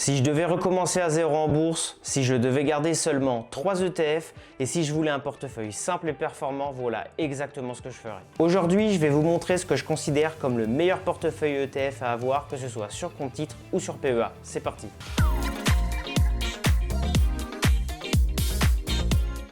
Si je devais recommencer à zéro en bourse, si je devais garder seulement 3 ETF et si je voulais un portefeuille simple et performant, voilà exactement ce que je ferais. Aujourd'hui, je vais vous montrer ce que je considère comme le meilleur portefeuille ETF à avoir, que ce soit sur compte titre ou sur PEA. C'est parti!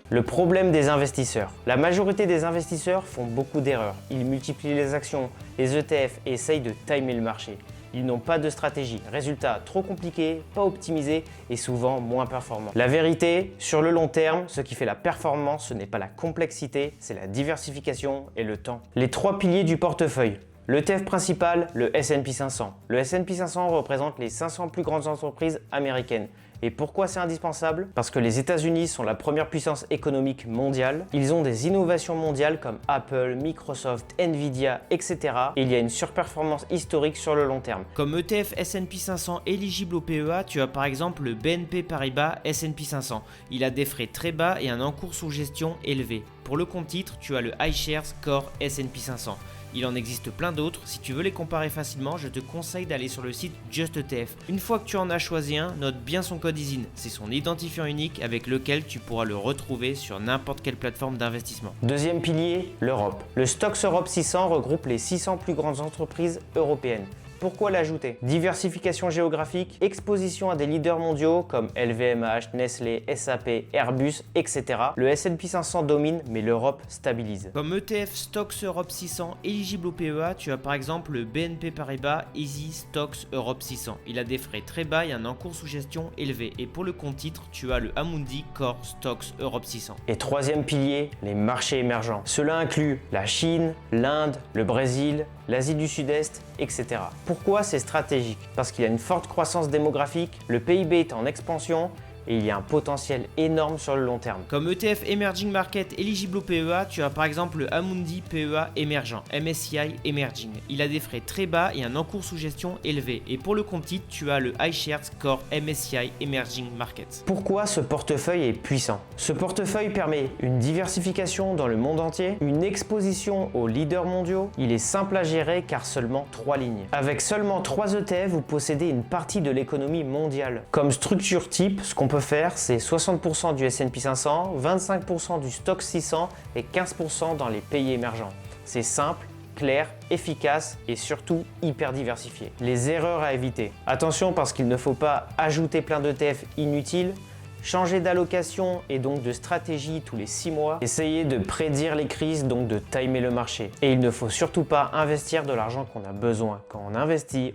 Le problème des investisseurs. La majorité des investisseurs font beaucoup d'erreurs. Ils multiplient les actions, les ETF et essayent de timer le marché. Ils n'ont pas de stratégie. Résultat, trop compliqué, pas optimisé et souvent moins performant. La vérité, sur le long terme, ce qui fait la performance, ce n'est pas la complexité, c'est la diversification et le temps. Les 3 piliers du portefeuille. L'ETF principal, le S&P 500. Le S&P 500 représente les 500 plus grandes entreprises américaines. Et pourquoi c'est indispensable? Parce que les États-Unis sont la première puissance économique mondiale. Ils ont des innovations mondiales comme Apple, Microsoft, Nvidia, etc. Et il y a une surperformance historique sur le long terme. Comme ETF S&P 500 éligible au PEA, tu as par exemple le BNP Paribas S&P 500. Il a des frais très bas et un encours sous gestion élevé. Pour le compte titre, tu as le iShares Core S&P 500. Il en existe plein d'autres, si tu veux les comparer facilement, je te conseille d'aller sur le site JustETF. Une fois que tu en as choisi un, note bien son code ISIN, c'est son identifiant unique avec lequel tu pourras le retrouver sur n'importe quelle plateforme d'investissement. Deuxième pilier, l'Europe. Le Stoxx Europe 600 regroupe les 600 plus grandes entreprises européennes. Pourquoi l'ajouter? Diversification géographique, exposition à des leaders mondiaux comme LVMH, Nestlé, SAP, Airbus, etc. Le S&P 500 domine, mais l'Europe stabilise. Comme ETF Stoxx Europe 600 éligible au PEA, tu as par exemple le BNP Paribas Easy Stoxx Europe 600. Il a des frais très bas et un encours sous gestion élevé. Et pour le compte titre, tu as le Amundi Core Stoxx Europe 600. Et troisième pilier, les marchés émergents. Cela inclut la Chine, l'Inde, le Brésil, l'Asie du Sud-Est, etc. Pourquoi c'est stratégique? Parce qu'il y a une forte croissance démographique, le PIB est en expansion et il y a un potentiel énorme sur le long terme. Comme ETF Emerging Market éligible au PEA, tu as par exemple le Amundi PEA émergent, MSCI Emerging. Il a des frais très bas et un encours sous gestion élevé. Et pour le compte titre, tu as le iShares Core MSCI Emerging Markets. Pourquoi ce portefeuille est puissant? Ce portefeuille permet une diversification dans le monde entier, une exposition aux leaders mondiaux. Il est simple à gérer car seulement 3 lignes. Avec seulement 3 ETF, vous possédez une partie de l'économie mondiale. Comme structure type, ce qu'on peut faire, c'est 60% du S&P 500, 25% du Stoxx 600 et 15% dans les pays émergents. C'est simple, clair, efficace et surtout hyper diversifié. Les erreurs à éviter. Attention parce qu'il ne faut pas ajouter plein d'ETF inutiles, changer d'allocation et donc de stratégie tous les 6 mois, essayer de prédire les crises, donc de timer le marché. Et il ne faut surtout pas investir de l'argent qu'on a besoin. Quand on investit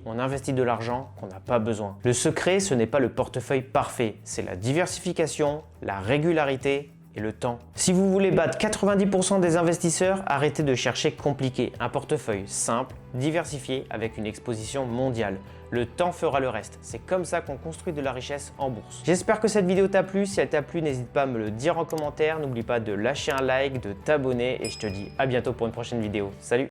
de l'argent qu'on n'a pas besoin. Le secret, ce n'est pas le portefeuille parfait, c'est la diversification, la régularité et le temps. Si vous voulez battre 90% des investisseurs, arrêtez de chercher compliqué. Un portefeuille simple, diversifié avec une exposition mondiale. Le temps fera le reste. C'est comme ça qu'on construit de la richesse en bourse. J'espère que cette vidéo t'a plu. Si elle t'a plu, n'hésite pas à me le dire en commentaire. N'oublie pas de lâcher un like, de t'abonner et je te dis à bientôt pour une prochaine vidéo. Salut!